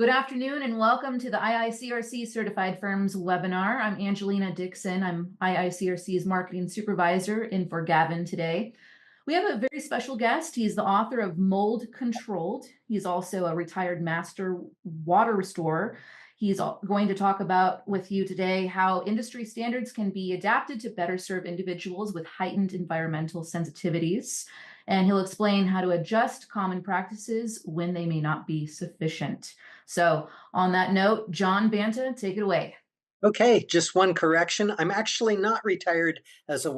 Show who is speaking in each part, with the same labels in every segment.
Speaker 1: Good afternoon and welcome to the IICRC Certified Firms webinar. I'm Angelina Dixon. I'm IICRC's Marketing Supervisor in for Gavin today. We have a very special guest. He's the author of Mold Controlled. He's also a retired master water restorer. He's going to talk about with you today how industry standards can be adapted to better serve individuals with heightened environmental sensitivities. And he'll explain how to adjust common practices when they may not be sufficient. So on that note, John Banta, take it away.
Speaker 2: Okay, just one correction. I'm actually not retired as a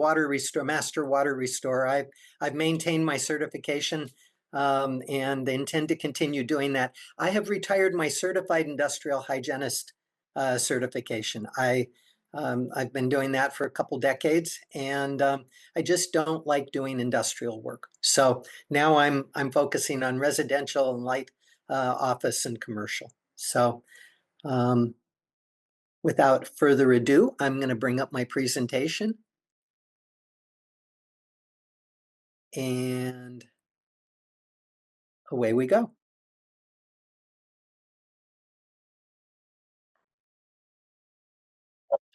Speaker 2: master water restorer. I've maintained my certification and intend to continue doing that. I have retired my certified industrial hygienist certification. I've been doing that for a couple decades, and I just don't like doing industrial work. So now I'm focusing on residential and light office and commercial. So without further ado, I'm going to bring up my presentation. And away we go.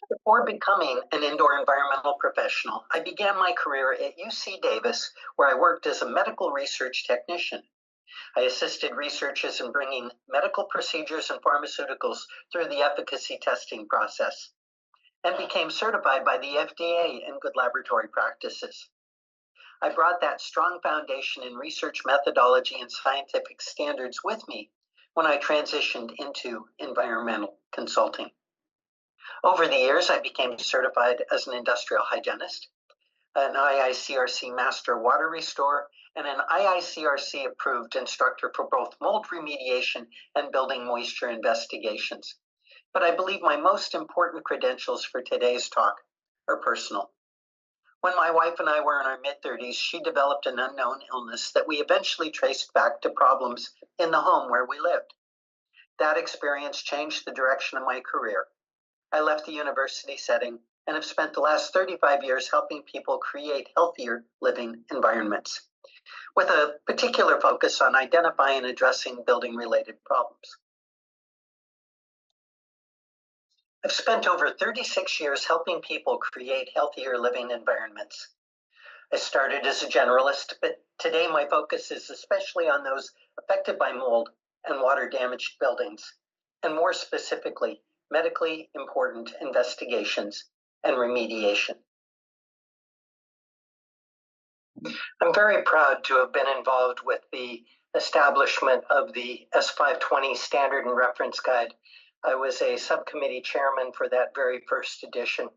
Speaker 2: Before becoming an indoor environmental professional, I began my career at UC Davis, where I worked as a medical research technician. I assisted researchers in bringing medical procedures and pharmaceuticals through the efficacy testing process and became certified by the FDA in good laboratory practices. I brought that strong foundation in research methodology and scientific standards with me when I transitioned into environmental consulting. Over the years, I became certified as an industrial hygienist, an IICRC Master Water Restorer, and an IICRC approved instructor for both mold remediation and building moisture investigations. But I believe my most important credentials for today's talk are personal. When my wife and I were in our mid-30s, she developed an unknown illness that we eventually traced back to problems in the home where we lived. That experience changed the direction of my career. I left the university setting and have spent the last 35 years helping people create healthier living environments, with a particular focus on identifying and addressing building-related problems. I've spent over 36 years helping people create healthier living environments. I started as a generalist, but today my focus is especially on those affected by mold and water-damaged buildings, and more specifically, medically important investigations and remediation. I'm very proud to have been involved with the establishment of the S520 Standard and Reference Guide. I was a subcommittee chairman for that very first edition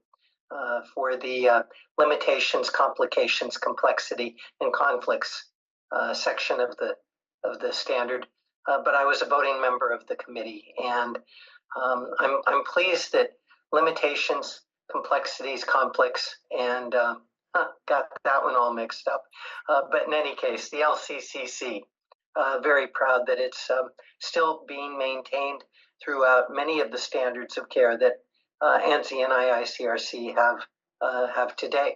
Speaker 2: for the limitations, complications, complexity, and conflicts section of the standard. But I was a voting member of the committee, and I'm pleased that limitations, complexities, conflicts, and got that one all mixed up. But in any case, the LCCC, very proud that it's still being maintained throughout many of the standards of care that ANSI and IICRC have today.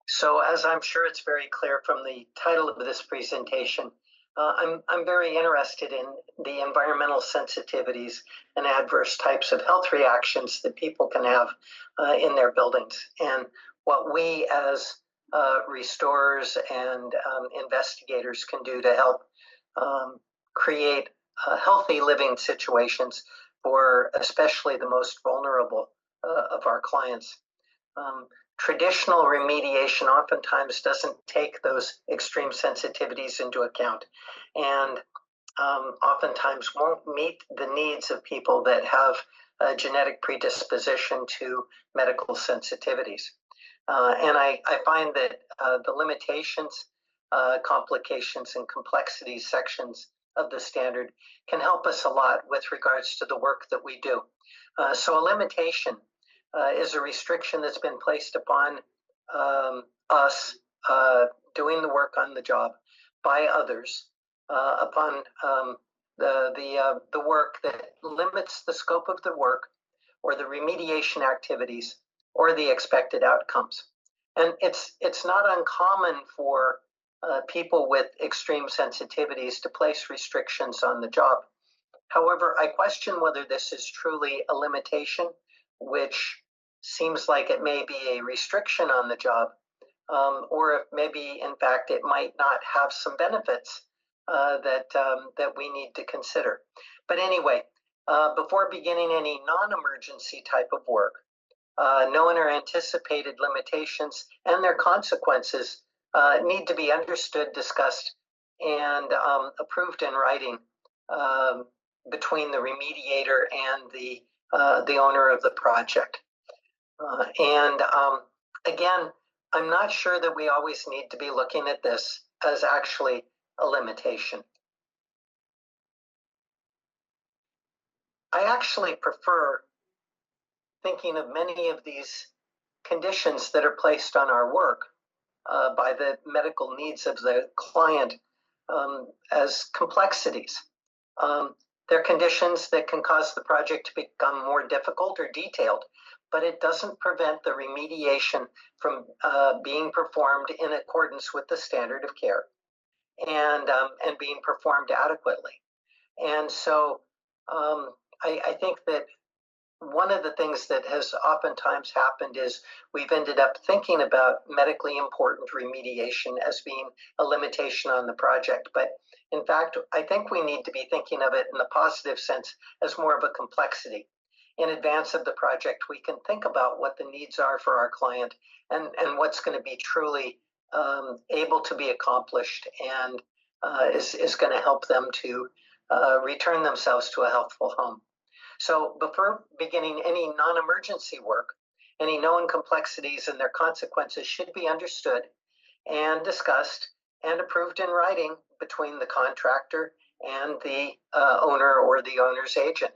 Speaker 2: So as I'm sure it's very clear from the title of this presentation, I'm very interested in the environmental sensitivities and adverse types of health reactions that people can have in their buildings, and what we as restorers and investigators can do to help create healthy living situations for especially the most vulnerable of our clients. Traditional remediation oftentimes doesn't take those extreme sensitivities into account, and oftentimes won't meet the needs of people that have a genetic predisposition to medical sensitivities. And I find that the limitations, complications, and complexities sections of the standard can help us a lot with regards to the work that we do. So a limitation is a restriction that's been placed upon us doing the work on the job by others upon the work that limits the scope of the work or the remediation activities or the expected outcomes. And it's not uncommon for people with extreme sensitivities to place restrictions on the job. However, I question whether this is truly a limitation, which seems like it may be a restriction on the job, or if maybe, in fact, it might not have some benefits that we need to consider. But anyway, before beginning any non-emergency type of work, known or anticipated limitations and their consequences need to be understood, discussed, and approved in writing between the remediator and the owner of the project. And again, I'm not sure that we always need to be looking at this as actually a limitation. I actually prefer thinking of many of these conditions that are placed on our work by the medical needs of the client as complexities. They're conditions that can cause the project to become more difficult or detailed, but it doesn't prevent the remediation from being performed in accordance with the standard of care and being performed adequately. And so I think that one of the things that has oftentimes happened is we've ended up thinking about medically important remediation as being a limitation on the project. But in fact, I think we need to be thinking of it in the positive sense as more of a complexity. In advance of the project, we can think about what the needs are for our client and what's going to be truly able to be accomplished and is going to help them to return themselves to a healthful home. So before beginning any non-emergency work, any known complexities and their consequences should be understood and discussed and approved in writing between the contractor and the owner or the owner's agent.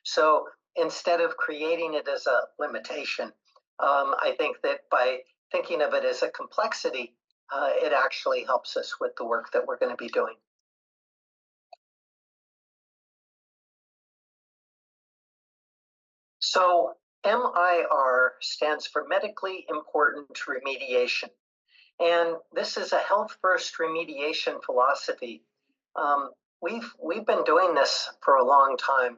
Speaker 2: So instead of creating it as a limitation, I think that by thinking of it as a complexity, it actually helps us with the work that we're going to be doing. So MIR stands for medically important remediation. And this is a health first remediation philosophy. We've been doing this for a long time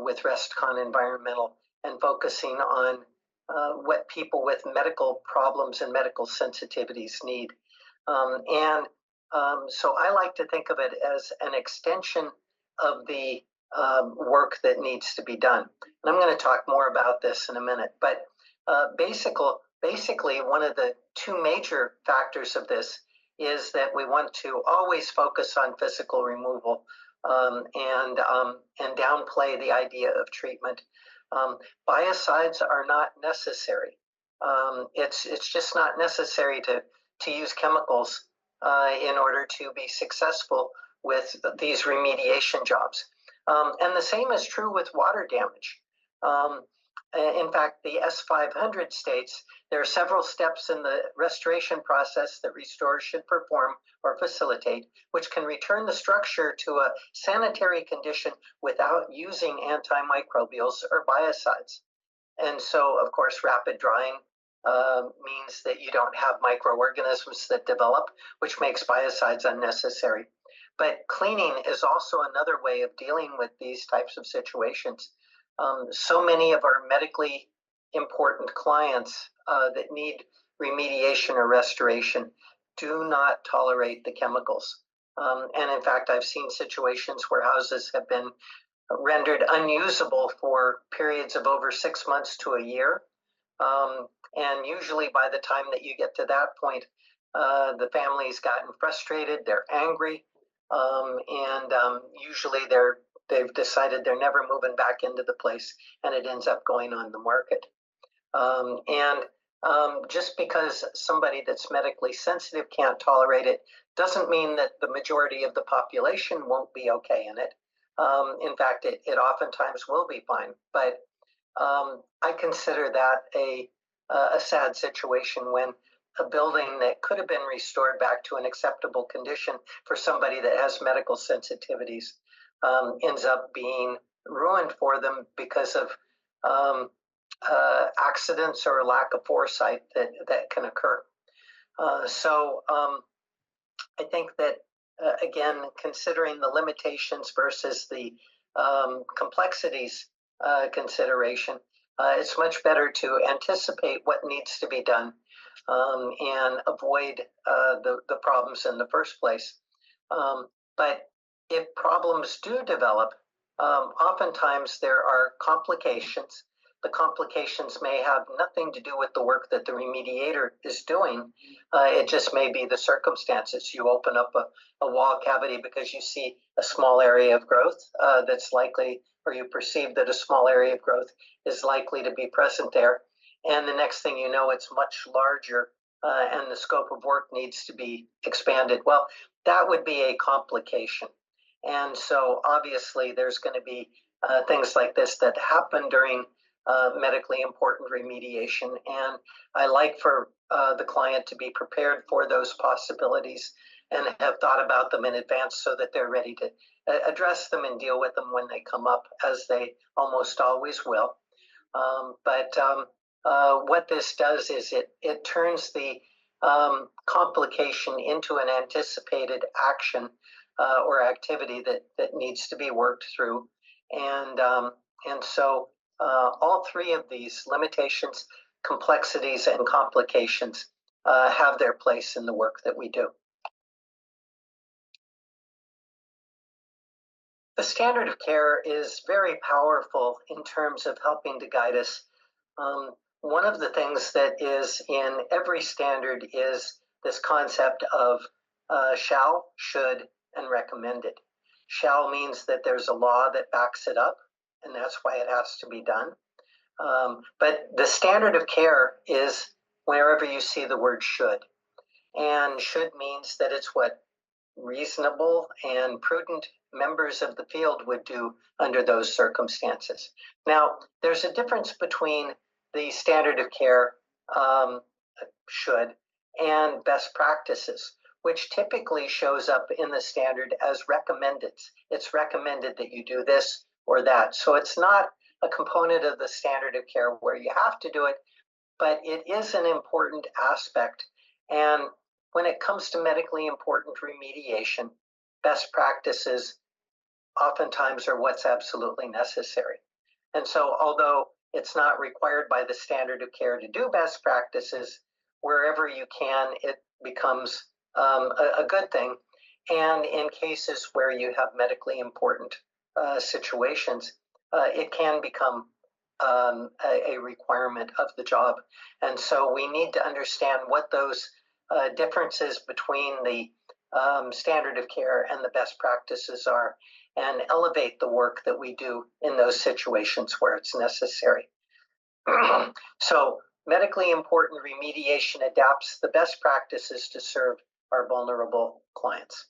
Speaker 2: with RestCon Environmental and focusing on what people with medical problems and medical sensitivities need. So I like to think of it as an extension of the work that needs to be done. And I'm going to talk more about this in a minute. But basically, one of the two major factors of this is that we want to always focus on physical removal and downplay the idea of treatment. Biocides are not necessary. It's just not necessary to use chemicals in order to be successful with these remediation jobs. And the same is true with water damage. In fact, the S500 states there are several steps in the restoration process that restorers should perform or facilitate, which can return the structure to a sanitary condition without using antimicrobials or biocides. And so, of course, rapid drying means that you don't have microorganisms that develop, which makes biocides unnecessary. But cleaning is also another way of dealing with these types of situations. So many of our medically important clients that need remediation or restoration do not tolerate the chemicals. And in fact, I've seen situations where houses have been rendered unusable for periods of over 6 months to a year. And usually by the time that you get to that point, the family's gotten frustrated, they're angry, and usually they've decided they're never moving back into the place, and it ends up going on the market. Just because somebody that's medically sensitive can't tolerate it doesn't mean that the majority of the population won't be okay in it. In fact, it oftentimes will be fine. But I consider that a sad situation when a building that could have been restored back to an acceptable condition for somebody that has medical sensitivities ends up being ruined for them because of accidents or lack of foresight that can occur. So I think that, again, considering the limitations versus the complexities consideration, it's much better to anticipate what needs to be done and avoid the problems in the first place. But if problems do develop, oftentimes there are complications. The complications may have nothing to do with the work that the remediator is doing. It just may be the circumstances. You open up a wall cavity because you see a small area of growth that's likely, or you perceive that a small area of growth is likely to be present there. And the next thing you know, it's much larger and the scope of work needs to be expanded. Well, that would be a complication. And so obviously there's going to be things like this that happen during medically important remediation. And I like for the client to be prepared for those possibilities and have thought about them in advance so that they're ready to address them and deal with them when they come up, as they almost always will. But what this does is it turns the complication into an anticipated action or activity that needs to be worked through. And so all three of these limitations, complexities, and complications have their place in the work that we do. The standard of care is very powerful in terms of helping to guide us. One of the things that is in every standard is this concept of shall, should, and recommended. Shall means that there's a law that backs it up, and that's why it has to be done. But the standard of care is wherever you see the word should. And should means that it's what reasonable and prudent members of the field would do under those circumstances. Now, there's a difference between the standard of care should and best practices, which typically shows up in the standard as recommended. It's recommended that you do this or that. So it's not a component of the standard of care where you have to do it, but it is an important aspect. And when it comes to medically important remediation, best practices oftentimes are what's absolutely necessary. And so although it's not required by the standard of care to do best practices, wherever you can, it becomes a good thing. And in cases where you have medically important situations, it can become a requirement of the job. And so we need to understand what those differences between the standard of care and the best practices are, and elevate the work that we do in those situations where it's necessary. So medically important remediation adapts the best practices to serve our vulnerable clients.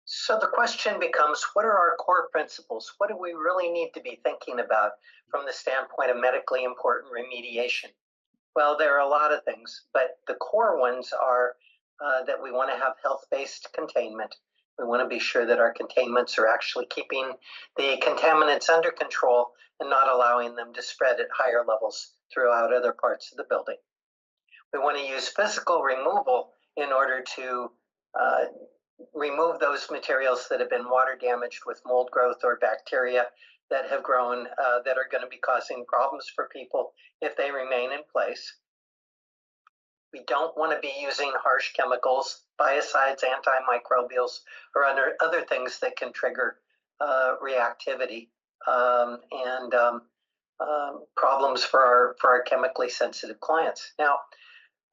Speaker 2: So the question becomes, what are our core principles? What do we really need to be thinking about from the standpoint of medically important remediation? Well, there are a lot of things, but the core ones are that we want to have health-based containment. We want to be sure that our containments are actually keeping the contaminants under control and not allowing them to spread at higher levels throughout other parts of the building. We want to use physical removal in order to remove those materials that have been water damaged with mold growth or bacteria that have grown that are going to be causing problems for people if they remain in place. We don't want to be using harsh chemicals, biocides, antimicrobials, or other things that can trigger reactivity and problems for our chemically sensitive clients. Now,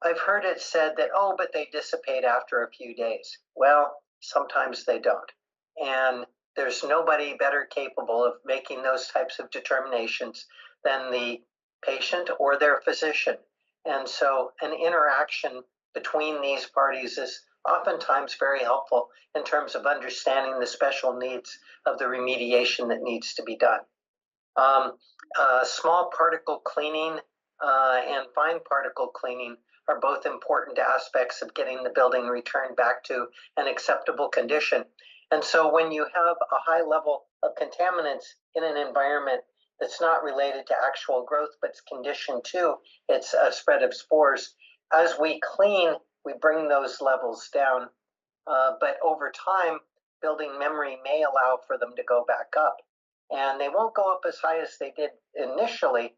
Speaker 2: I've heard it said that, oh, but they dissipate after a few days. Well, sometimes they don't. And there's nobody better capable of making those types of determinations than the patient or their physician. And so an interaction between these parties is oftentimes very helpful in terms of understanding the special needs of the remediation that needs to be done. Small particle cleaning and fine particle cleaning are both important aspects of getting the building returned back to an acceptable condition. And so when you have a high level of contaminants in an environment that's not related to actual growth, but it's conditioned to its spread of spores, as we clean we bring those levels down. But over time, building memory may allow for them to go back up. And they won't go up as high as they did initially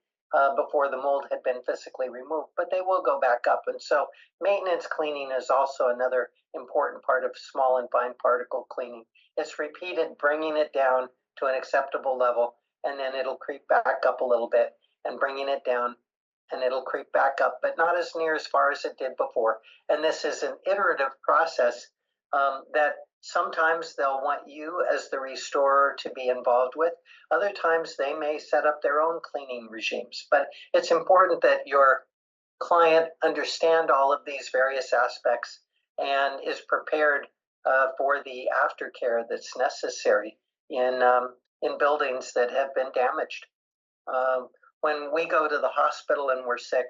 Speaker 2: before the mold had been physically removed, but they will go back up. And so maintenance cleaning is also another important part of small and fine particle cleaning. It's repeated, bringing it down to an acceptable level, and then it'll creep back up a little bit, and bringing it down, and it'll creep back up, but not as near as far as it did before. And this is an iterative process that sometimes they'll want you as the restorer to be involved with. Other times they may set up their own cleaning regimes. But it's important that your client understand all of these various aspects and is prepared for the aftercare that's necessary in buildings that have been damaged. When we go to the hospital and we're sick,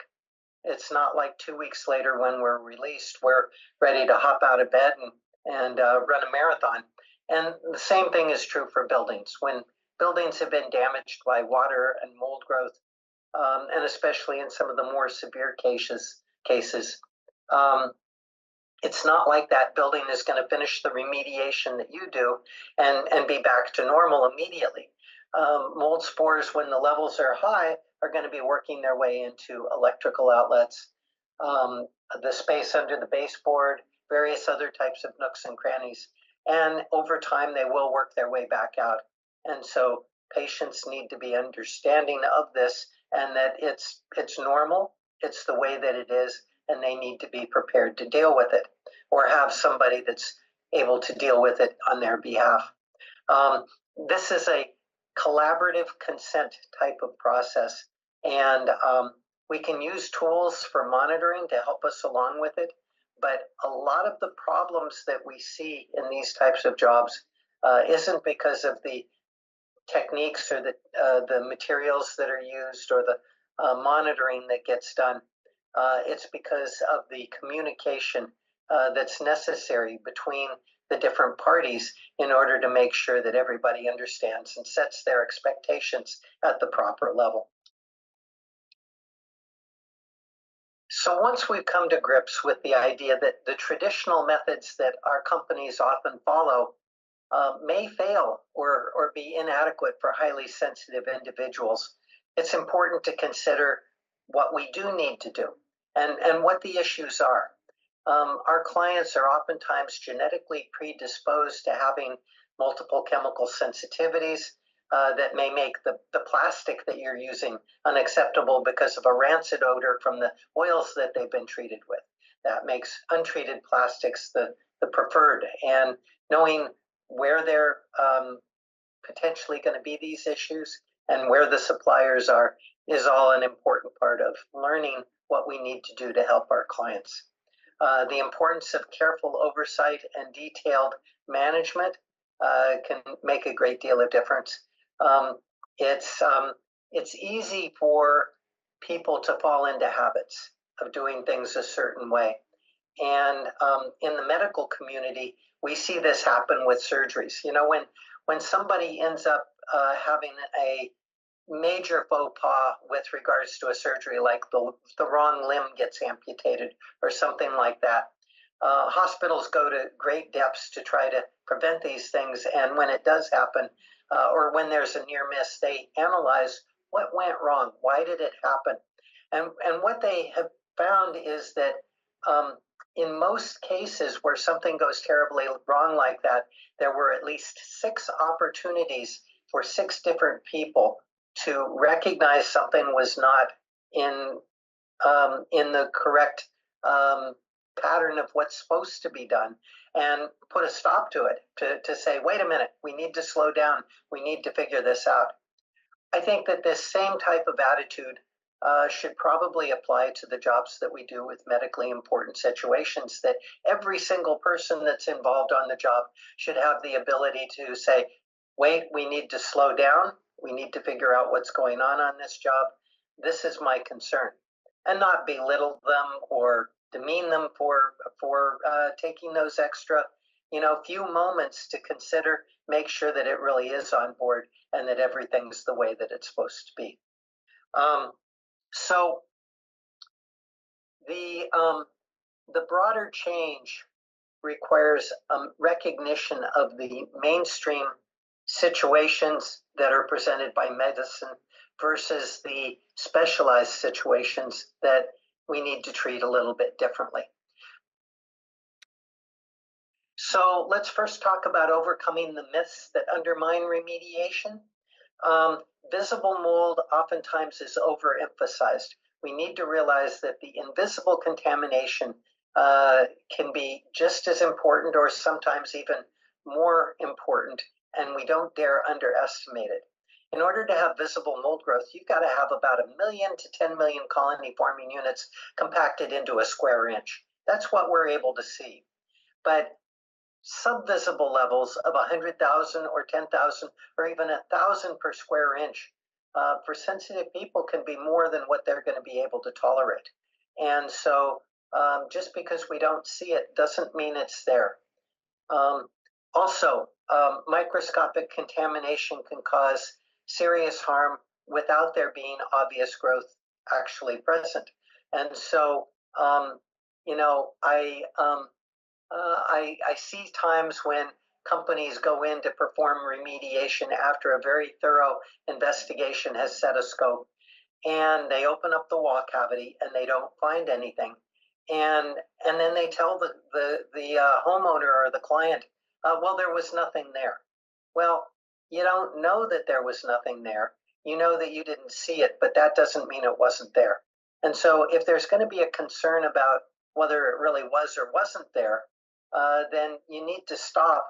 Speaker 2: it's not like 2 weeks later when we're released, we're ready to hop out of bed and run a marathon. And the same thing is true for buildings. When buildings have been damaged by water and mold growth, and especially in some of the more severe cases, it's not like that building is going to finish the remediation that you do and be back to normal immediately. Mold spores, when the levels are high, are going to be working their way into electrical outlets, the space under the baseboard, various other types of nooks and crannies. And over time, they will work their way back out. And so patients need to be understanding of this and that it's normal, it's the way that it is, and they need to be prepared to deal with it or have somebody that's able to deal with it on their behalf. This is a collaborative consent type of process, and we can use tools for monitoring to help us along with it, but a lot of the problems that we see in these types of jobs isn't because of the techniques or the materials that are used or the monitoring that gets done. It's because of the communication that's necessary between the different parties in order to make sure that everybody understands and sets their expectations at the proper level. So once we've come to grips with the idea that the traditional methods that our companies often follow may fail or be inadequate for highly sensitive individuals, it's important to consider what we do need to do and what the issues are. Our clients are oftentimes genetically predisposed to having multiple chemical sensitivities that may make the plastic that you're using unacceptable because of a rancid odor from the oils that they've been treated with. That makes untreated plastics the preferred. And knowing where there potentially going to be these issues and where the suppliers are is all an important part of learning what we need to do to help our clients. The importance of careful oversight and detailed management can make a great deal of difference. It's easy for people to fall into habits of doing things a certain way. And in the medical community, we see this happen with surgeries. You know, when somebody ends up having a major faux pas with regards to a surgery, like the wrong limb gets amputated or something like that, hospitals go to great depths to try to prevent these things. And when it does happen, or when there's a near miss, they analyze what went wrong, why did it happen, and what they have found is that in most cases where something goes terribly wrong like that, there were at least 6 opportunities for 6 different people to recognize something was not in the correct pattern of what's supposed to be done and put a stop to it, to say, wait a minute, we need to slow down, we need to figure this out. I think that this same type of attitude should probably apply to the jobs that we do with medically important situations, that every single person that's involved on the job should have the ability to say, wait, we need to slow down, we need to figure out what's going on this job. This is my concern. And not belittle them or demean them for taking those extra, few moments to consider, make sure that it really is on board and that everything's the way that it's supposed to be. So the The broader change requires recognition of the mainstream situations that are presented by medicine versus the specialized situations that we need to treat a little bit differently. So let's first talk about overcoming the myths that undermine remediation. Visible mold oftentimes is overemphasized. We need to realize that the invisible contamination can be just as important or sometimes even more important, and we don't dare underestimate it. In order to have visible mold growth, you've got to have about 1 million to 10 million colony forming units compacted into a square inch. That's what we're able to see. But subvisible levels of 100,000 or 10,000 or even 1,000 per square inch for sensitive people can be more than what they're going to be able to tolerate. And so just because we don't see it doesn't mean it's there. Also, microscopic contamination can cause serious harm without there being obvious growth actually present. And so, I see times when companies go in to perform remediation after a very thorough investigation has set a scope, and they open up the wall cavity and they don't find anything, and then they tell the homeowner or the client, well, there was nothing there. Well, you don't know that there was nothing there. You know that you didn't see it, but that doesn't mean it wasn't there. And so if there's going to be a concern about whether it really was or wasn't there, then you need to stop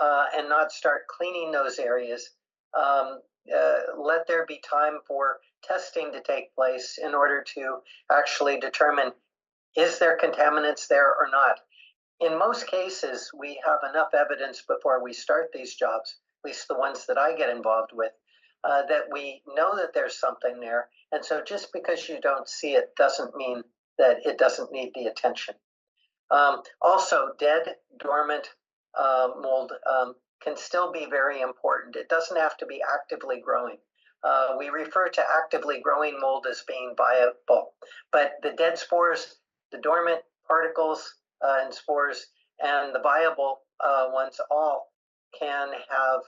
Speaker 2: and not start cleaning those areas. Let there be time for testing to take place in order to actually determine, is there contaminants there or not? In most cases, we have enough evidence before we start these jobs, at least the ones that I get involved with, that we know that there's something there. And so just because you don't see it doesn't mean that it doesn't need the attention. Also, dead, dormant mold can still be very important. It doesn't have to be actively growing. We refer to actively growing mold as being viable, but the dead spores, the dormant particles and spores, and the viable ones all can have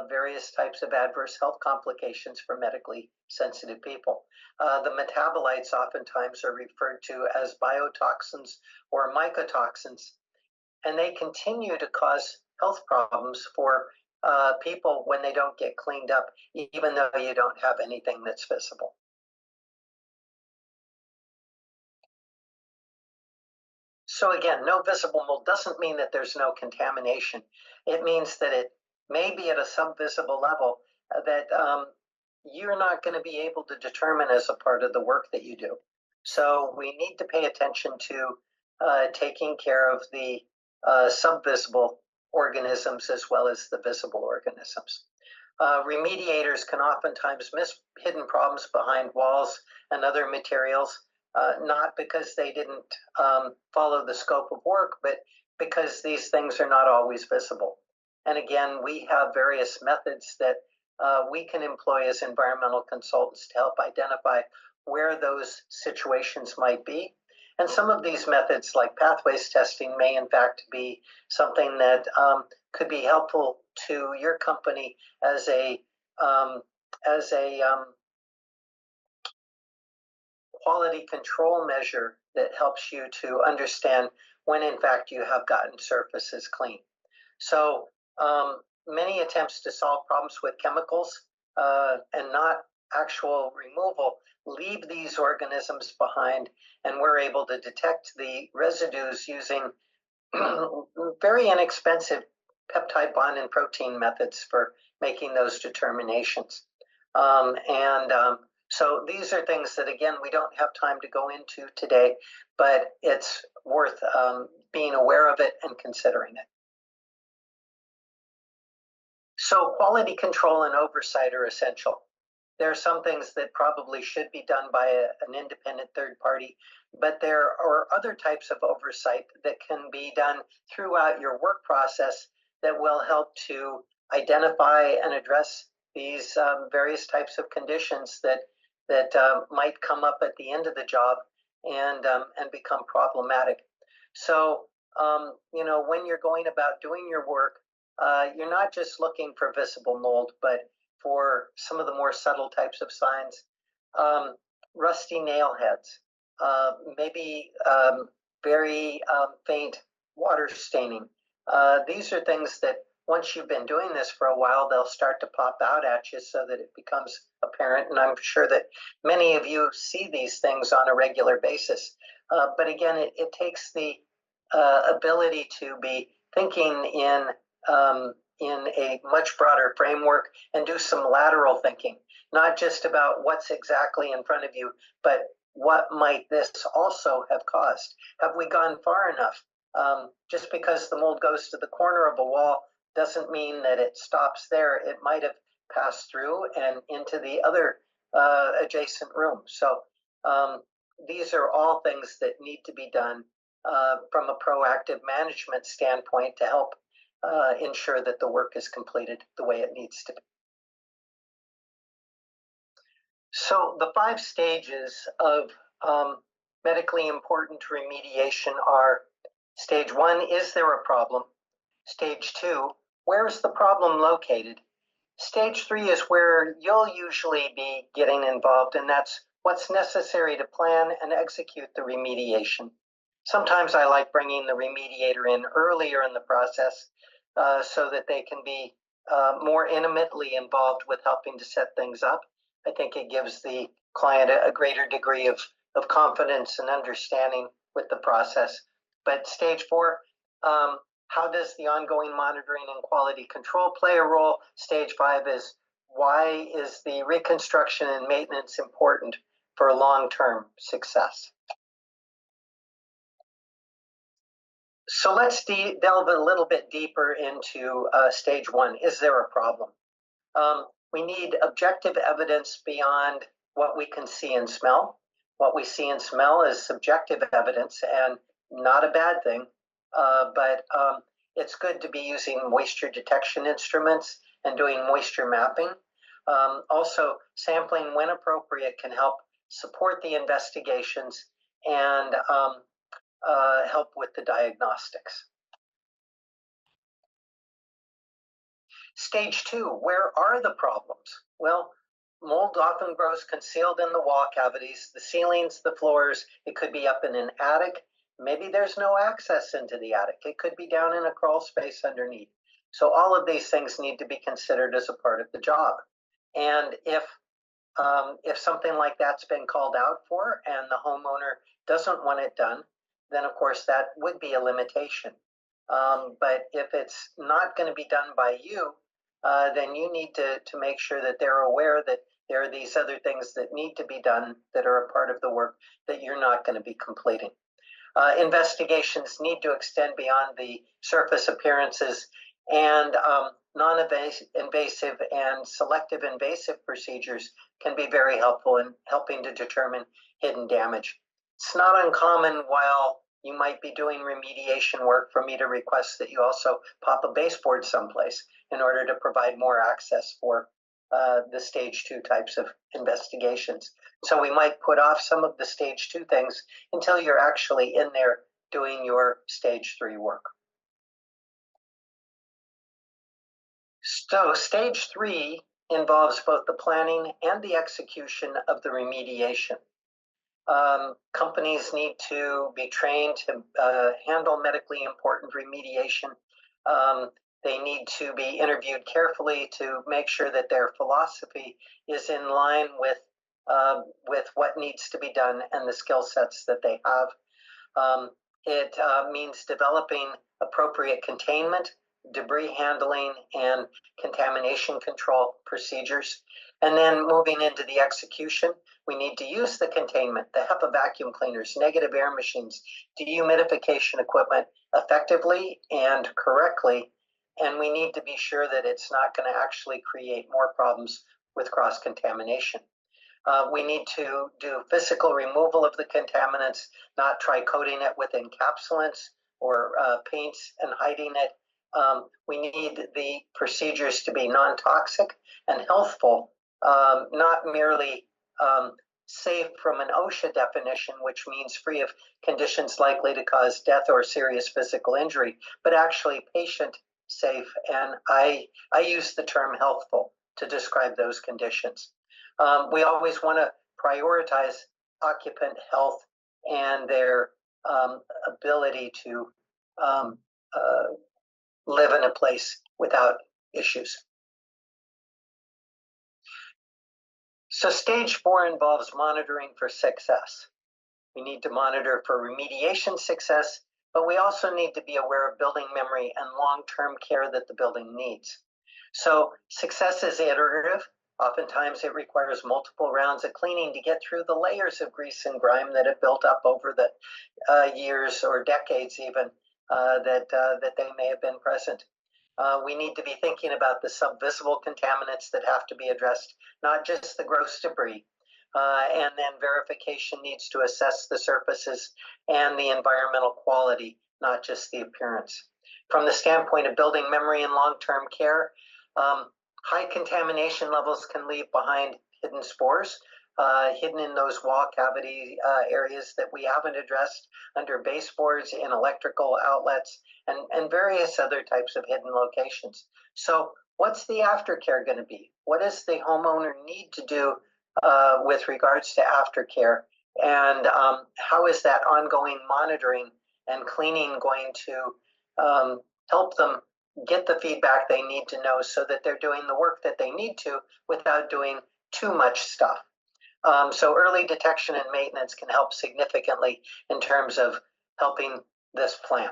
Speaker 2: various types of adverse health complications for medically sensitive people. The metabolites oftentimes are referred to as biotoxins or mycotoxins, and they continue to cause health problems for people when they don't get cleaned up, even though you don't have anything that's visible. So again, no visible mold doesn't mean that there's no contamination. It means that it may be at a subvisible level that you're not going to be able to determine as a part of the work that you do. So we need to pay attention to taking care of the subvisible organisms as well as the visible organisms. Remediators can oftentimes miss hidden problems behind walls and other materials, not because they didn't follow the scope of work, but because these things are not always visible. And again, we have various methods that we can employ as environmental consultants to help identify where those situations might be. And some of these methods, like pathways testing, may in fact be something that could be helpful to your company as a quality control measure that helps you to understand when in fact you have gotten surfaces clean. So many attempts to solve problems with chemicals and not actual removal leave these organisms behind, and we're able to detect the residues using very inexpensive peptide bond and protein methods for making those determinations. So these are things that, again, we don't have time to go into today, but it's worth being aware of it and considering it. So quality control and oversight are essential. There are some things that probably should be done by an independent third party, but there are other types of oversight that can be done throughout your work process that will help to identify and address these various types of conditions that might come up at the end of the job and become problematic. So, when you're going about doing your work, you're not just looking for visible mold, but for some of the more subtle types of signs, um, rusty nail heads, maybe very faint water staining. These are things that once you've been doing this for a while, they'll start to pop out at you so that it becomes apparent. And I'm sure that many of you see these things on a regular basis. But again, it takes the ability to be thinking in a much broader framework and do some lateral thinking, not just about what's exactly in front of you, but what might this also have caused? Have we gone far enough? Just because the mold goes to the corner of a wall doesn't mean that it stops there. It might have passed through and into the other adjacent room. So these are all things that need to be done from a proactive management standpoint to help ensure that the work is completed the way it needs to be. So the 5 stages of medically important remediation are: stage 1, is there a problem? Stage 2, where is the problem located? Stage 3 is where you'll usually be getting involved, and that's what's necessary to plan and execute the remediation. Sometimes I like bringing the remediator in earlier in the process so that they can be more intimately involved with helping to set things up. I think it gives the client a greater degree of confidence and understanding with the process. But stage 4, how does the ongoing monitoring and quality control play a role? Stage 5 is, why is the reconstruction and maintenance important for long-term success? So let's delve a little bit deeper into stage 1. Is there a problem? We need objective evidence beyond what we can see and smell. What we see and smell is subjective evidence and not a bad thing, but it's good to be using moisture detection instruments and doing moisture mapping. Also, sampling when appropriate can help support the investigations and help with the diagnostics. Stage 2, where are the problems? Well, mold often grows concealed in the wall cavities, the ceilings, the floors. It could be up in an attic. Maybe there's no access into the attic. It could be down in a crawl space underneath. So all of these things need to be considered as a part of the job. And if something like that's been called out for and the homeowner doesn't want it done, then of course that would be a limitation. But if it's not going to be done by you, then you need to make sure that they're aware that there are these other things that need to be done that are a part of the work that you're not going to be completing. Investigations need to extend beyond the surface appearances, and non-invasive and selective invasive procedures can be very helpful in helping to determine hidden damage. It's not uncommon while you might be doing remediation work for me to request that you also pop a baseboard someplace in order to provide more access for the stage 2 types of investigations. So we might put off some of the stage 2 things until you're actually in there doing your stage 3 work. So stage 3 involves both the planning and the execution of the remediation. Companies need to be trained to handle medically important remediation. They need to be interviewed carefully to make sure that their philosophy is in line with what needs to be done and the skill sets that they have. It means developing appropriate containment, debris handling, and contamination control procedures. And then moving into the execution, we need to use the containment, the HEPA vacuum cleaners, negative air machines, dehumidification equipment effectively and correctly. And we need to be sure that it's not going to actually create more problems with cross-contamination. We need to do physical removal of the contaminants, not try coating it with encapsulants or paints and hiding it. We need the procedures to be non-toxic and healthful, not merely safe from an OSHA definition, which means free of conditions likely to cause death or serious physical injury, but actually patient safe. And I use the term healthful to describe those conditions. We always want to prioritize occupant health and their ability to live in a place without issues. So stage 4 involves monitoring for success. We need to monitor for remediation success, but we also need to be aware of building memory and long-term care that the building needs. So success is iterative. Oftentimes it requires multiple rounds of cleaning to get through the layers of grease and grime that have built up over the years or decades even that they may have been present. We need to be thinking about the subvisible contaminants that have to be addressed, not just the gross debris. And then verification needs to assess the surfaces and the environmental quality, not just the appearance. From the standpoint of building memory and long-term care, high contamination levels can leave behind hidden spores, hidden in those wall cavity areas that we haven't addressed under baseboards, in electrical outlets, and various other types of hidden locations. So what's the aftercare going to be? What does the homeowner need to do with regards to aftercare? And how is that ongoing monitoring and cleaning going to help them get the feedback they need to know so that they're doing the work that they need to without doing too much stuff? So early detection and maintenance can help significantly in terms of helping this plan.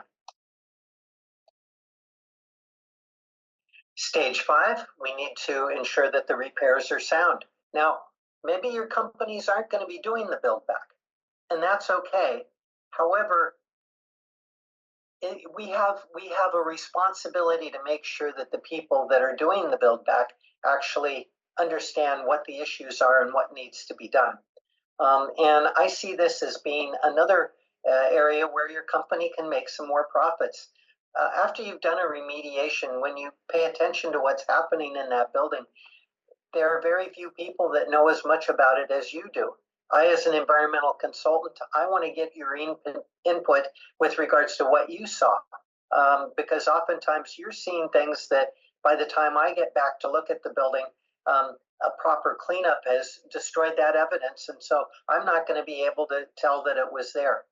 Speaker 2: Stage 5, we need to ensure that the repairs are sound. Now, maybe your companies aren't going to be doing the build back, and that's okay. However, we have a responsibility to make sure that the people that are doing the build back actually understand what the issues are and what needs to be done. And I see this as being another area where your company can make some more profits. After you've done a remediation, when you pay attention to what's happening in that building, there are very few people that know as much about it as you do. I, as an environmental consultant, I want to get your input with regards to what you saw, because oftentimes you're seeing things that by the time I get back to look at the building, a proper cleanup has destroyed that evidence, and so I'm not going to be able to tell that it was there.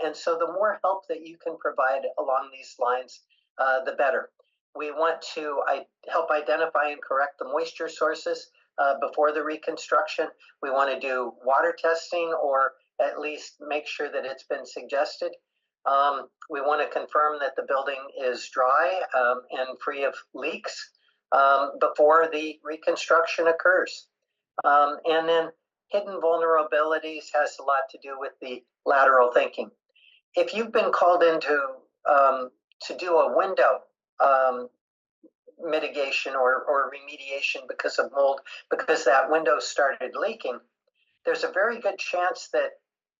Speaker 2: And so the more help that you can provide along these lines, the better. We want to help identify and correct the moisture sources before the reconstruction. We want to do water testing, or at least make sure that it's been suggested. We want to confirm that the building is dry and free of leaks before the reconstruction occurs. And then hidden vulnerabilities has a lot to do with the lateral thinking. If you've been called into to do a window mitigation or remediation because of mold, because that window started leaking, there's a very good chance that,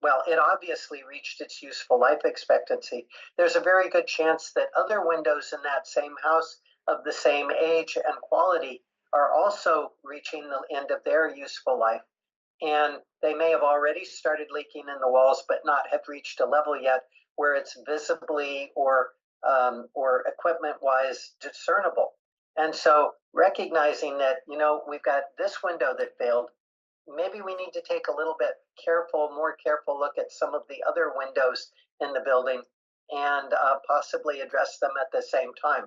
Speaker 2: well, it obviously reached its useful life expectancy. There's a very good chance that other windows in that same house of the same age and quality are also reaching the end of their useful life. And they may have already started leaking in the walls, but not have reached a level yet where it's visibly or equipment-wise discernible. And so recognizing that, we've got this window that failed, maybe we need to take a little bit more careful look at some of the other windows in the building and possibly address them at the same time.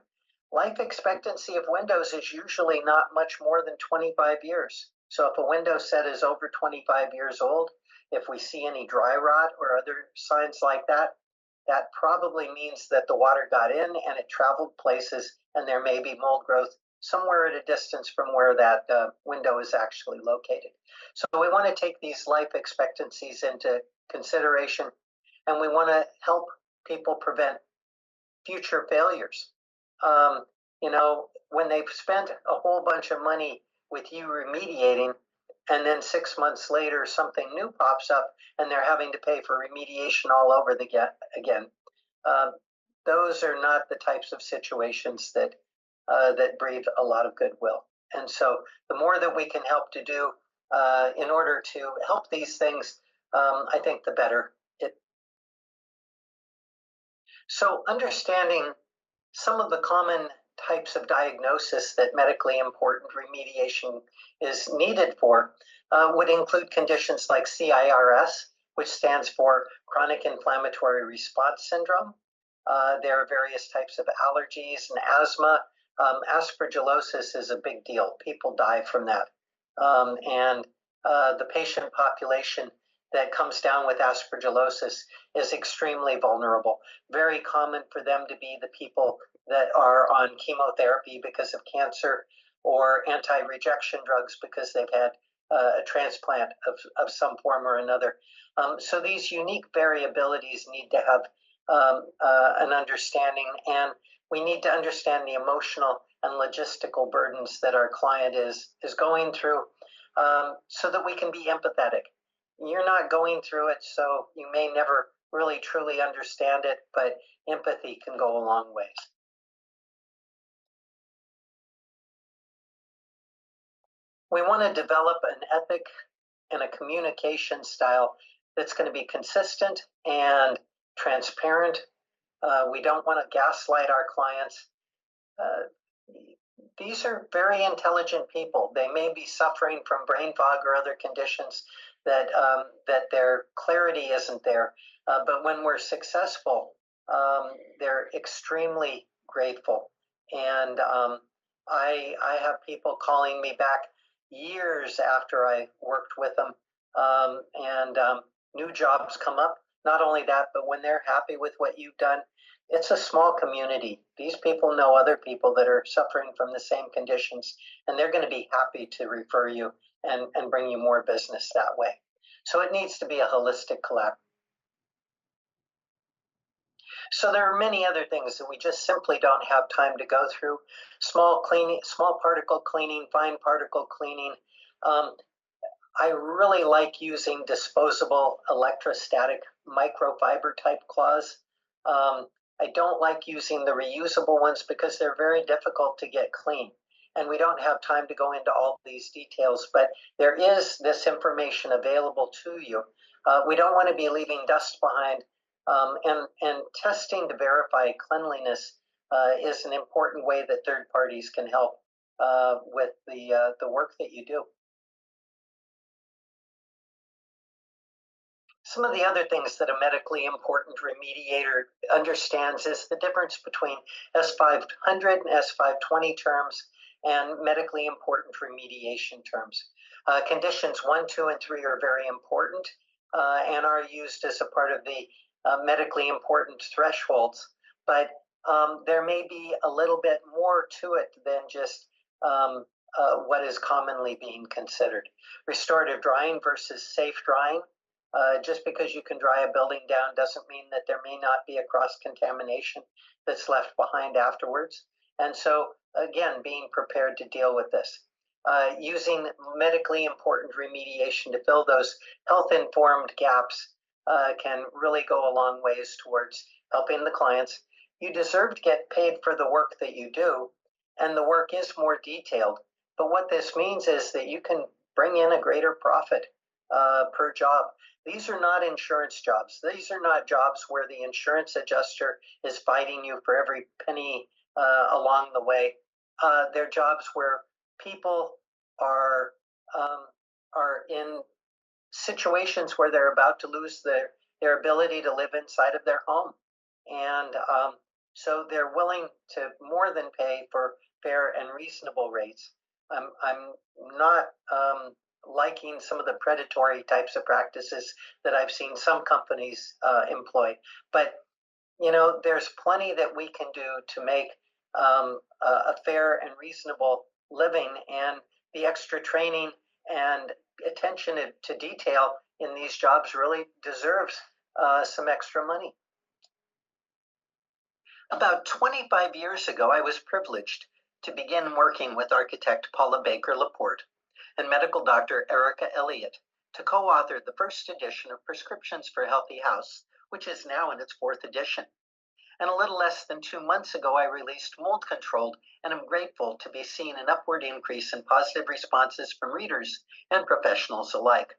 Speaker 2: Life expectancy of windows is usually not much more than 25 years. So if a window set is over 25 years old, if we see any dry rot or other signs like that, that probably means that the water got in and it traveled places, and there may be mold growth somewhere at a distance from where that window is actually located. So we want to take these life expectancies into consideration, and we want to help people prevent future failures. When they've spent a whole bunch of money with you remediating, and then 6 months later something new pops up and they're having to pay for remediation all over again, those are not the types of situations that breathe a lot of goodwill. And so the more that we can help to do in order to help these things, I think the better. So understanding some of the common types of diagnosis that medically important remediation is needed for would include conditions like CIRS, which stands for chronic inflammatory response syndrome. There are various types of allergies and asthma. Aspergillosis is a big deal. People die from that. And the patient population that comes down with aspergillosis is extremely vulnerable. Very common for them to be the people that are on chemotherapy because of cancer or anti-rejection drugs because they've had a transplant of some form or another. So these unique variabilities need to have an understanding, and we need to understand the emotional and logistical burdens that our client is going through, so that we can be empathetic. You're not going through it, so you may never really truly understand it, but empathy can go a long ways. We want to develop an ethic and a communication style that's going to be consistent and transparent. We don't want to gaslight our clients. These are very intelligent people. They may be suffering from brain fog or other conditions that their clarity isn't there. But when we're successful, they're extremely grateful. And I have people calling me back years after I worked with them, and new jobs come up. Not only that, but when they're happy with what you've done, it's a small community. These people know other people that are suffering from the same conditions, and they're going to be happy to refer you and bring you more business that way. So it needs to be a holistic collaboration. So there are many other things that we just simply don't have time to go through. Small cleaning, small particle cleaning, fine particle cleaning. I really like using disposable electrostatic microfiber type cloths. I don't like using the reusable ones because they're very difficult to get clean. And we don't have time to go into all these details, but there is this information available to you. We don't want to be leaving dust behind, and testing to verify cleanliness is an important way that third parties can help with the work that you do. Some of the other things that a medically important remediator understands is the difference between S500 and S520 terms and medically important remediation terms. Conditions 1, 2, and 3 are very important and are used as a part of the medically important thresholds, but there may be a little bit more to it than just what is commonly being considered. Restorative drying versus safe drying. Just because you can dry a building down doesn't mean that there may not be a cross-contamination that's left behind afterwards. And so, again, being prepared to deal with this. Using medically important remediation to fill those health-informed gaps can really go a long ways towards helping the clients. You deserve to get paid for the work that you do, and the work is more detailed. But what this means is that you can bring in a greater profit per job. These are not insurance jobs. These are not jobs where the insurance adjuster is fighting you for every penny along the way. They're jobs where people are in situations where they're about to lose their ability to live inside of their home. And so they're willing to more than pay for fair and reasonable rates. I'm not liking some of the predatory types of practices that I've seen some companies employ. But, you know, there's plenty that we can do to make a fair and reasonable living, and the extra training and attention to detail in these jobs really deserves some extra money. About 25 years ago, I was privileged to begin working with architect Paula Baker Laporte and medical doctor Erica Elliott to co-author the first edition of Prescriptions for a Healthy House, which is now in its 4th edition. And a little less than 2 months ago, I released Mold Controlled, and I'm grateful to be seeing an upward increase in positive responses from readers and professionals alike.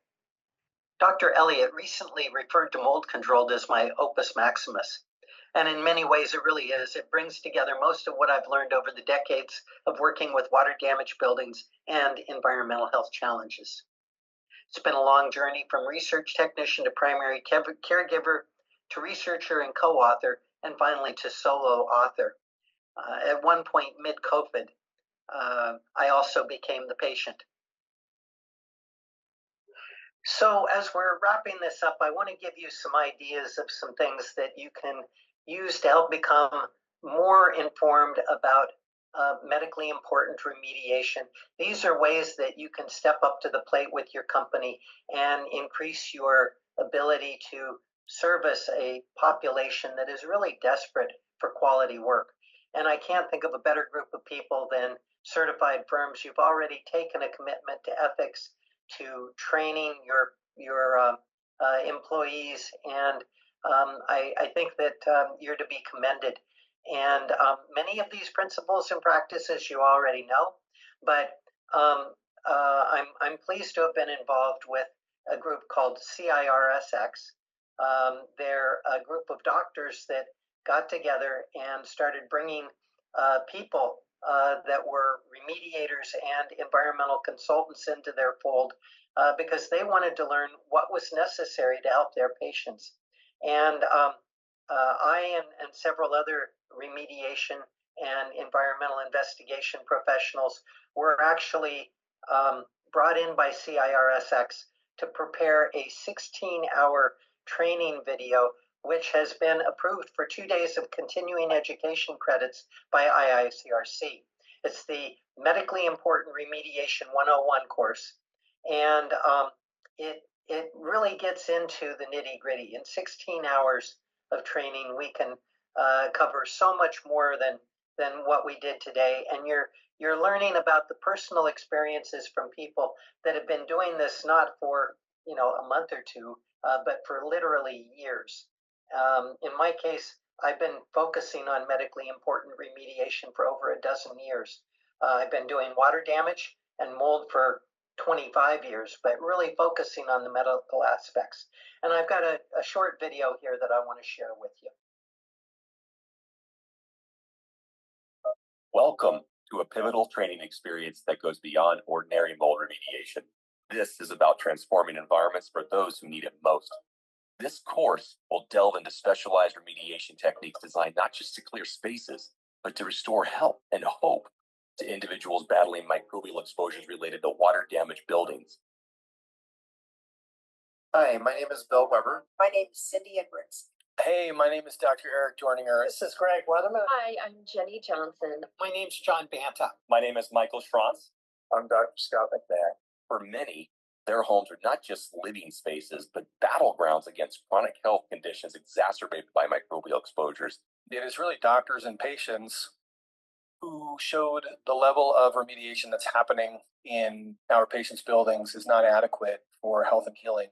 Speaker 2: Dr. Elliott recently referred to Mold Controlled as my opus maximus. And in many ways, it really is. It brings together most of what I've learned over the decades of working with water damaged buildings and environmental health challenges. It's been a long journey from research technician to primary caregiver to researcher and co-author, and finally to solo author. At one point, mid-COVID, I also became the patient. So as we're wrapping this up, I want to give you some ideas of some things that you can use to help become more informed about medically important remediation. These are ways that you can step up to the plate with your company and increase your ability to service a population that is really desperate for quality work. And I can't think of a better group of people than certified firms. You've already taken a commitment to ethics, to training your employees, and I think that you're to be commended. And many of these principles and practices you already know, but I'm pleased to have been involved with a group called CIRSX. They're a group of doctors that got together and started bringing people that were remediators and environmental consultants into their fold because they wanted to learn what was necessary to help their patients. And I and several other remediation and environmental investigation professionals were actually brought in by CIRSX to prepare a 16-hour training video, which has been approved for 2 days of continuing education credits by IICRC. It's the Medically Important Remediation 101 course, and it really gets into the nitty-gritty. In 16 hours of training, we can cover so much more than what we did today, and you're learning about the personal experiences from people that have been doing this not for a month or two, but for literally years. In my case, I've been focusing on medically important remediation for over a dozen years. I've been doing water damage and mold for 25 years, but really focusing on the medical aspects. And I've got a short video here that I want to share with you.
Speaker 3: Welcome to a pivotal training experience that goes beyond ordinary mold remediation. This is about transforming environments for those who need it most. This course will delve into specialized remediation techniques designed not just to clear spaces, but to restore health and hope to individuals battling microbial exposures related to water damaged buildings.
Speaker 4: Hi, my name is Bill Weber.
Speaker 5: My name is Cindy Edwards.
Speaker 4: Hey, my name is Dr. Eric Dorninger.
Speaker 2: This is Greg Weatherman.
Speaker 5: Hi, I'm Jenny Johnson.
Speaker 6: My name's John Banta.
Speaker 3: My name is Michael Schranz.
Speaker 4: I'm Dr. Scott McNair.
Speaker 3: For many, their homes are not just living spaces, but battlegrounds against chronic health conditions exacerbated by microbial exposures.
Speaker 4: It is really doctors and patients who showed the level of remediation that's happening in our patients' buildings is not adequate for health and healing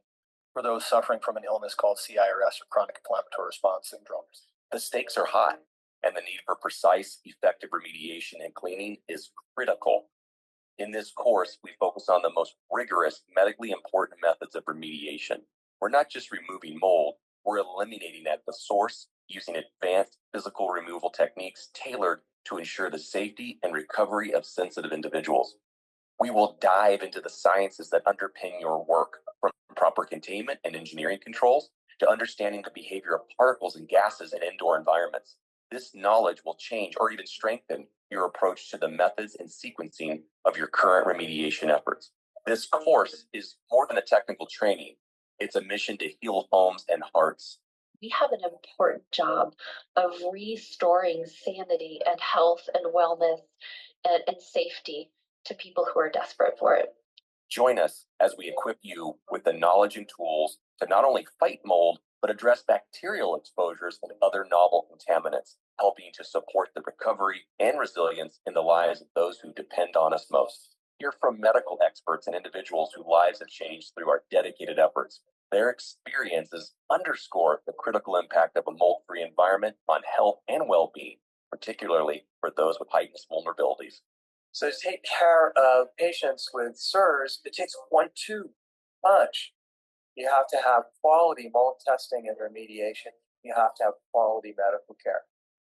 Speaker 4: for those suffering from an illness called CIRS, or chronic inflammatory response syndrome.
Speaker 3: The stakes are high, and the need for precise, effective remediation and cleaning is critical. In this course, we focus on the most rigorous, medically important methods of remediation. We're not just removing mold, we're eliminating at the source using advanced physical removal techniques tailored to ensure the safety and recovery of sensitive individuals. We will dive into the sciences that underpin your work, from proper containment and engineering controls to understanding the behavior of particles and gases in indoor environments. This knowledge will change or even strengthen your approach to the methods and sequencing of your current remediation efforts. This course is more than a technical training. It's a mission to heal homes and hearts.
Speaker 5: We have an important job of restoring sanity and health and wellness and safety to people who are desperate for it.
Speaker 3: Join us as we equip you with the knowledge and tools to not only fight mold, but address bacterial exposures and other novel contaminants, helping to support the recovery and resilience in the lives of those who depend on us most. Hear from medical experts and individuals whose lives have changed through our dedicated efforts. Their experiences underscore the critical impact of a mold-free environment on health and well-being, particularly for those with heightened vulnerabilities.
Speaker 6: So to take care of patients with SIRS, it takes 1-2 punch. You have to have quality mold testing and remediation. You have to have quality medical care.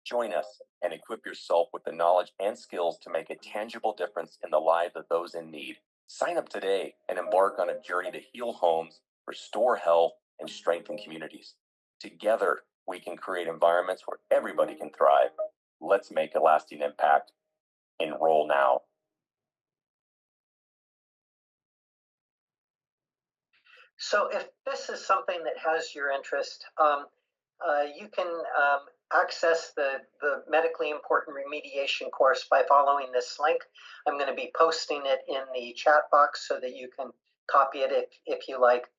Speaker 3: Join us and equip yourself with the knowledge and skills to make a tangible difference in the lives of those in need. Sign up today and embark on a journey to heal homes, restore health, and strengthen communities. Together, we can create environments where everybody can thrive. Let's make a lasting impact. Enroll now.
Speaker 2: So if this is something that has your interest, you can access the medically important remediation course by following this link. I'm going to be posting it in the chat box so that you can copy it if you like.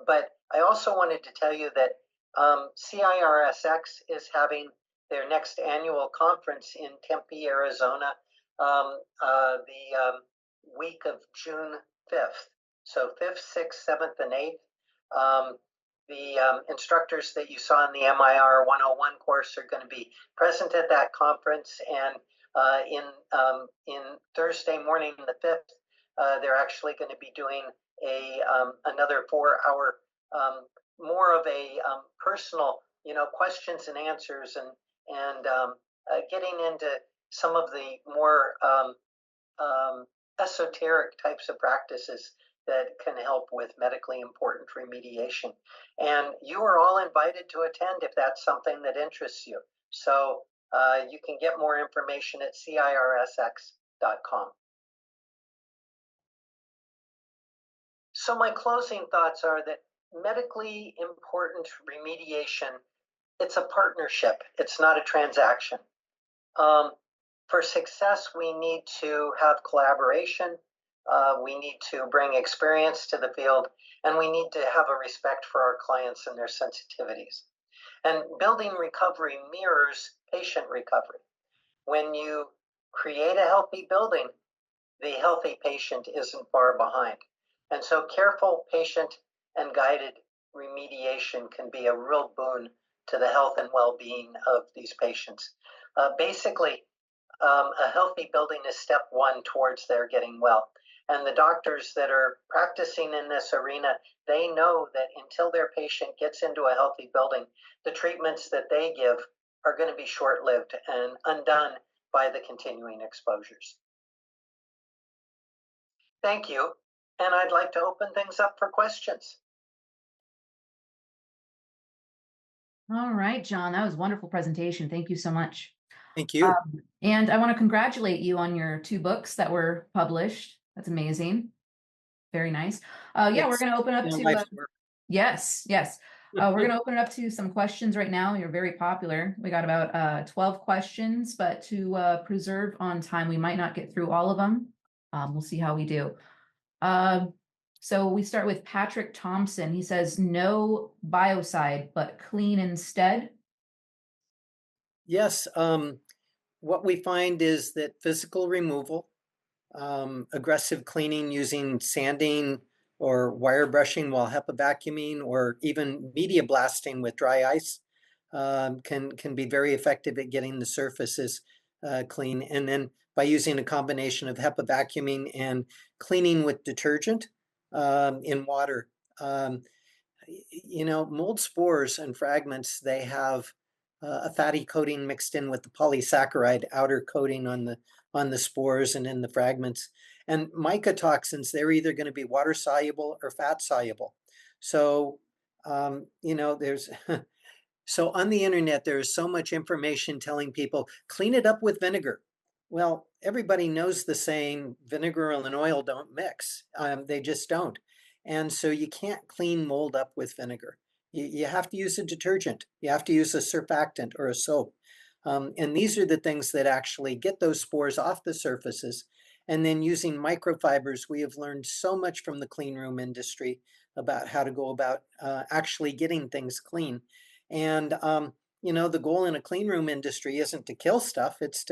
Speaker 2: But I also wanted to tell you that CIRSX is having their next annual conference in Tempe, Arizona, the week of June 5th. So 5th, 6th, 7th, and 8th. The instructors that you saw in the MIR 101 course are going to be present at that conference. And in Thursday morning, the 5th, they're actually going to be doing another 4-hour, more of a personal, questions and answers and getting into some of the more esoteric types of practices that can help with medically important remediation. And you are all invited to attend if that's something that interests you. So you can get more information at cirsx.com. So my closing thoughts are that medically important remediation, it's a partnership. It's not a transaction. For success, we need to have collaboration. We need to bring experience to the field, and we need to have a respect for our clients and their sensitivities. And building recovery mirrors patient recovery. When you create a healthy building, the healthy patient isn't far behind. And so careful, patient, and guided remediation can be a real boon to the health and well-being of these patients. Basically, a healthy building is step one towards their getting well. And the doctors that are practicing in this arena, they know that until their patient gets into a healthy building, the treatments that they give are going to be short-lived and undone by the continuing exposures. Thank you. And I'd like to open things up for questions.
Speaker 1: All right, John, that was a wonderful presentation. Thank you so much.
Speaker 7: Thank you.
Speaker 1: And I want to congratulate you on your 2 books that were published. That's amazing. Very nice. Yeah, we're going to open up to yes. We're going to open it up to some questions right now. You're very popular. We got about 12 questions, but to preserve on time, we might not get through all of them. We'll see how we do. So we start with Patrick Thompson. He says, no biocide, but clean instead.
Speaker 7: Yes. What we find is that physical removal, aggressive cleaning using sanding or wire brushing while HEPA vacuuming, or even media blasting with dry ice can be very effective at getting the surfaces clean. And then by using a combination of HEPA vacuuming and cleaning with detergent in water. Mold spores and fragments, they have a fatty coating mixed in with the polysaccharide outer coating on the spores and in the fragments. And mycotoxins, they're either going to be water soluble or fat soluble. So, there's so on the internet, there's so much information telling people, clean it up with vinegar. Well, everybody knows the saying, vinegar and oil don't mix. They just don't. And so you can't clean mold up with vinegar. You have to use a detergent. You have to use a surfactant or a soap. And these are the things that actually get those spores off the surfaces. And then using microfibers, we have learned so much from the clean room industry about how to go about actually getting things clean. And, the goal in a clean room industry isn't to kill stuff. It's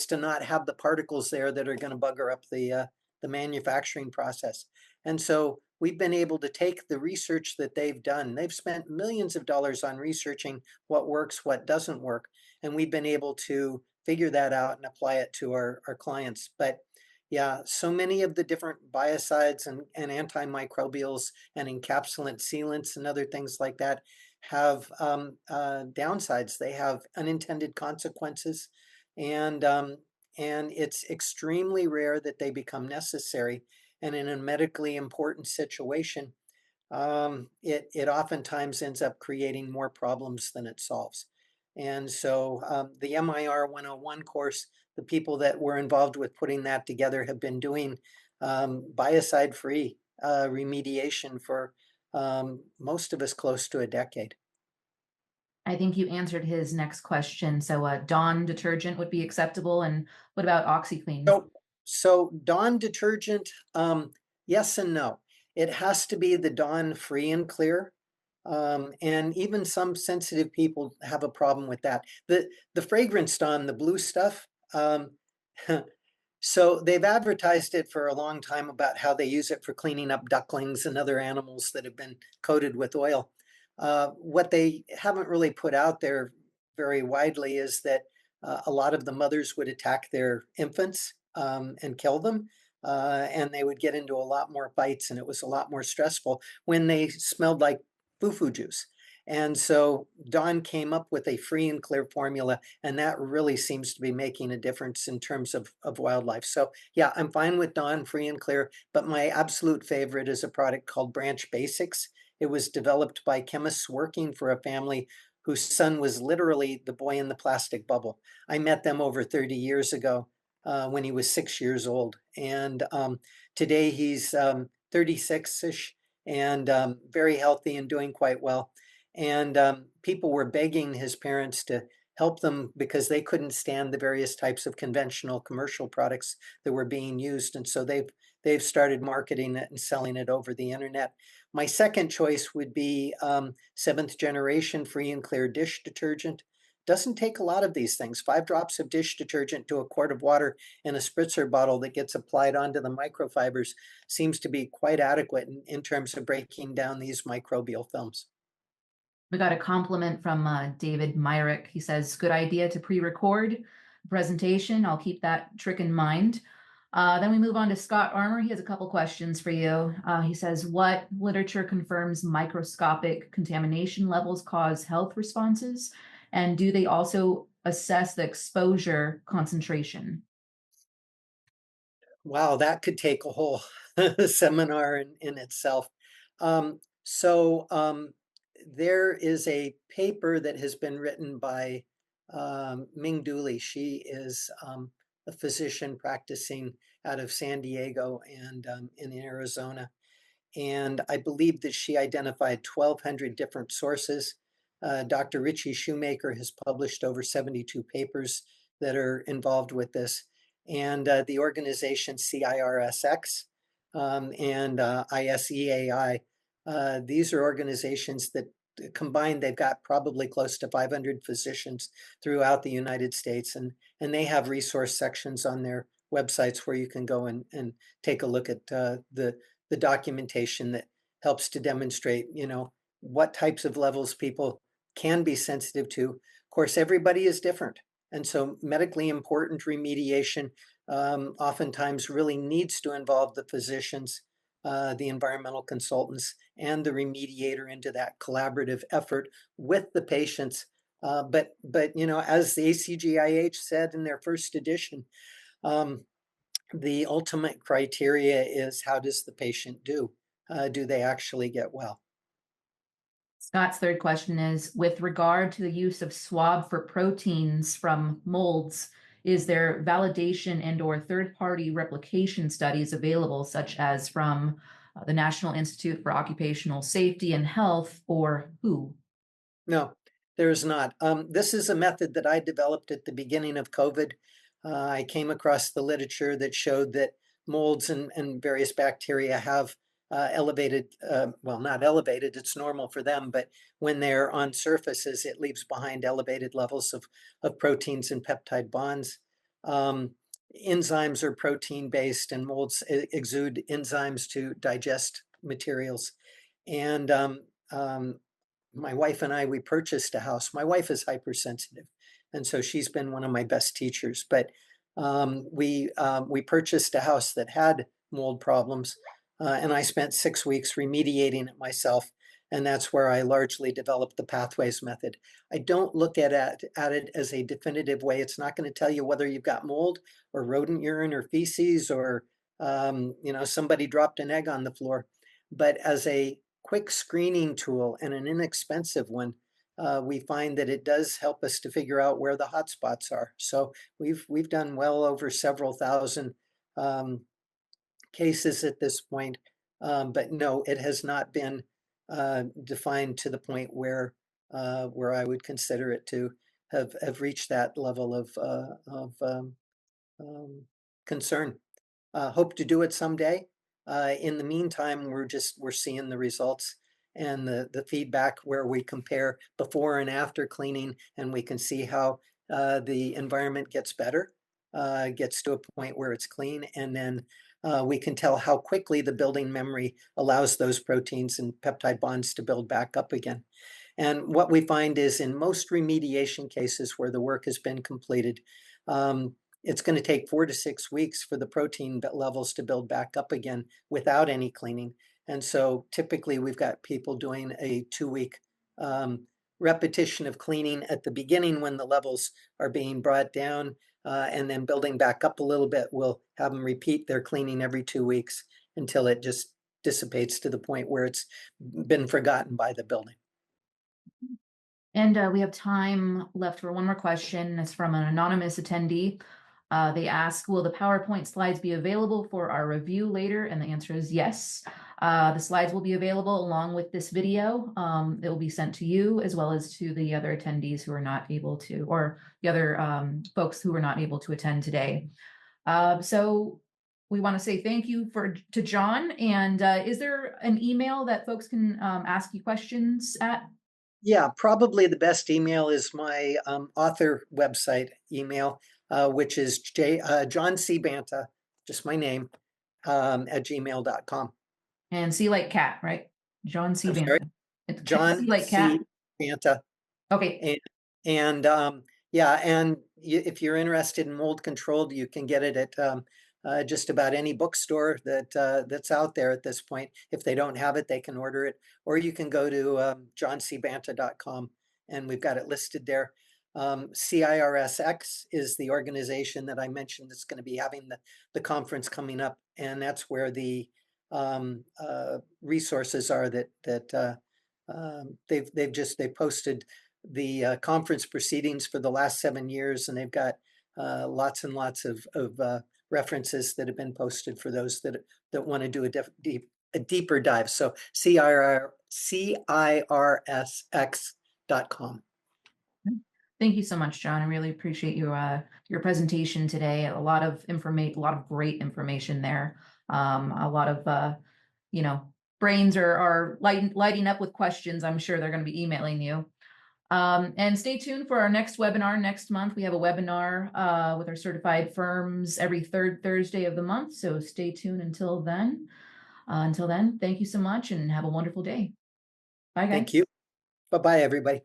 Speaker 7: to not have the particles there that are going to bugger up the the manufacturing process. And so we've been able to take the research that they've done. They've spent millions of dollars on researching what works, what doesn't work. And we've been able to figure that out and apply it to our clients. But yeah, so many of the different biocides and antimicrobials and encapsulant sealants and other things like that have downsides. They have unintended consequences, and it's extremely rare that they become necessary. And in a medically important situation, it oftentimes ends up creating more problems than it solves. And so the MIR 101 course, the people that were involved with putting that together have been doing biocide-free remediation for most of us close to a decade.
Speaker 1: I think you answered his next question. So Dawn detergent would be acceptable. And what about OxyClean?
Speaker 7: So Dawn detergent, yes and no. It has to be the Dawn free and clear. And even some sensitive people have a problem with that. The fragrance Dawn, the blue stuff, so they've advertised it for a long time about how they use it for cleaning up ducklings and other animals that have been coated with oil. What they haven't really put out there very widely is that a lot of the mothers would attack their infants and kill them. And they would get into a lot more fights, and it was a lot more stressful when they smelled like foo-foo juice. And so Dawn came up with a free and clear formula, and that really seems to be making a difference in terms of wildlife. So yeah, I'm fine with Dawn free and clear, but my absolute favorite is a product called Branch Basics. It was developed by chemists working for a family whose son was literally the boy in the plastic bubble. I met them over 30 years ago when he was 6 years old. And today he's 36-ish and very healthy and doing quite well. And people were begging his parents to help them because they couldn't stand the various types of conventional commercial products that were being used. And so they've started marketing it and selling it over the internet. My second choice would be 7th generation free and clear dish detergent. Doesn't take a lot of these things. 5 drops of dish detergent to a quart of water in a spritzer bottle that gets applied onto the microfibers seems to be quite adequate in terms of breaking down these microbial films.
Speaker 1: We got a compliment from David Myrick. He says, good idea to pre-record presentation. I'll keep that trick in mind. Then we move on to Scott Armour. He has a couple questions for you. He says, what literature confirms microscopic contamination levels cause health responses? And do they also assess the exposure concentration?
Speaker 7: Wow, that could take a whole seminar in itself. There is a paper that has been written by Ming Dooley. She is a physician practicing out of San Diego and in Arizona. And I believe that she identified 1,200 different sources. Dr. Richie Shoemaker has published over 72 papers that are involved with this. And the organization CIRSX and ISEAI, these are organizations that combined, they've got probably close to 500 physicians throughout the United States. And they have resource sections on their websites where you can go and take a look at the documentation that helps to demonstrate, what types of levels people can be sensitive to. Of course, everybody is different. And so medically important remediation oftentimes really needs to involve the physicians, the environmental consultants, and the remediator into that collaborative effort with the patients. But as the ACGIH said in their first edition, the ultimate criteria is, how does the patient do? Do they actually get well?
Speaker 1: Scott's third question is, with regard to the use of swab for proteins from molds, is there validation and/or third-party replication studies available, such as from the National Institute for Occupational Safety and Health, or WHO?
Speaker 7: No, there's not. This is a method that I developed at the beginning of COVID. I came across the literature that showed that molds and various bacteria have elevated, well, not elevated, it's normal for them, but when they're on surfaces, it leaves behind elevated levels of proteins and peptide bonds. enzymes are protein based and molds exude enzymes to digest materials. And my wife and I, we purchased a house. My wife is hypersensitive, and so she's been one of my best teachers. But we purchased a house that had mold problems, and I spent 6 weeks remediating it myself. And that's where I largely developed the pathways method. I don't look at it as a definitive way. It's not going to tell you whether you've got mold or rodent urine or feces or somebody dropped an egg on the floor. But as a quick screening tool and an inexpensive one, we find that it does help us to figure out where the hot spots are. So we've done well over several thousand cases at this point, but no, it has not been defined to the point where I would consider it to have reached that level of concern. Hope to do it someday. In the meantime, we're seeing the results and the feedback where we compare before and after cleaning, and we can see how the environment gets better, gets to a point where it's clean, and then we can tell how quickly the building memory allows those proteins and peptide bonds to build back up again. And what we find is in most remediation cases where the work has been completed, it's going to take 4 to 6 weeks for the protein levels to build back up again without any cleaning. And so typically we've got people doing a 2-week repetition of cleaning at the beginning when the levels are being brought down, and then building back up a little bit. We'll have them repeat their cleaning every 2 weeks until it just dissipates to the point where it's been forgotten by the building.
Speaker 1: And we have time left for one more question. It's from an anonymous attendee. They ask, will the PowerPoint slides be available for our review later? And the answer is yes. The slides will be available along with this video. It will be sent to you as well as to the other attendees who are not able to, or the other folks who were not able to attend today. So we want to say thank you to John. And is there an email that folks can ask you questions at?
Speaker 7: Yeah, probably the best email is my author website email, which is John C. Banta, just my name, at gmail.com.
Speaker 1: And C like cat, right? John C.
Speaker 7: I'm sorry?
Speaker 1: Banta. It's
Speaker 7: John
Speaker 1: C like cat.
Speaker 7: C. Banta.
Speaker 1: Okay.
Speaker 7: And yeah, and if you're interested in mold control, you can get it at just about any bookstore that's out there at this point. If they don't have it, they can order it, or you can go to johncbanta.com, and we've got it listed there. CIRSX is the organization that I mentioned that's going to be having the conference coming up, and that's where the resources are that they've posted the conference proceedings for the last 7 years, and they've got lots and lots of references that have been posted for those that want to do a deeper dive. So CIRSX.com.
Speaker 1: Thank you so much, John. I really appreciate your presentation today. A lot of great information there. A lot of brains are lighting up with questions. I'm sure they're going to be emailing you. And stay tuned for our next webinar next month. We have a webinar with our certified firms every third Thursday of the month. So stay tuned until then. Thank you so much and have a wonderful day. Bye, guys.
Speaker 7: Thank you. Bye-bye, everybody.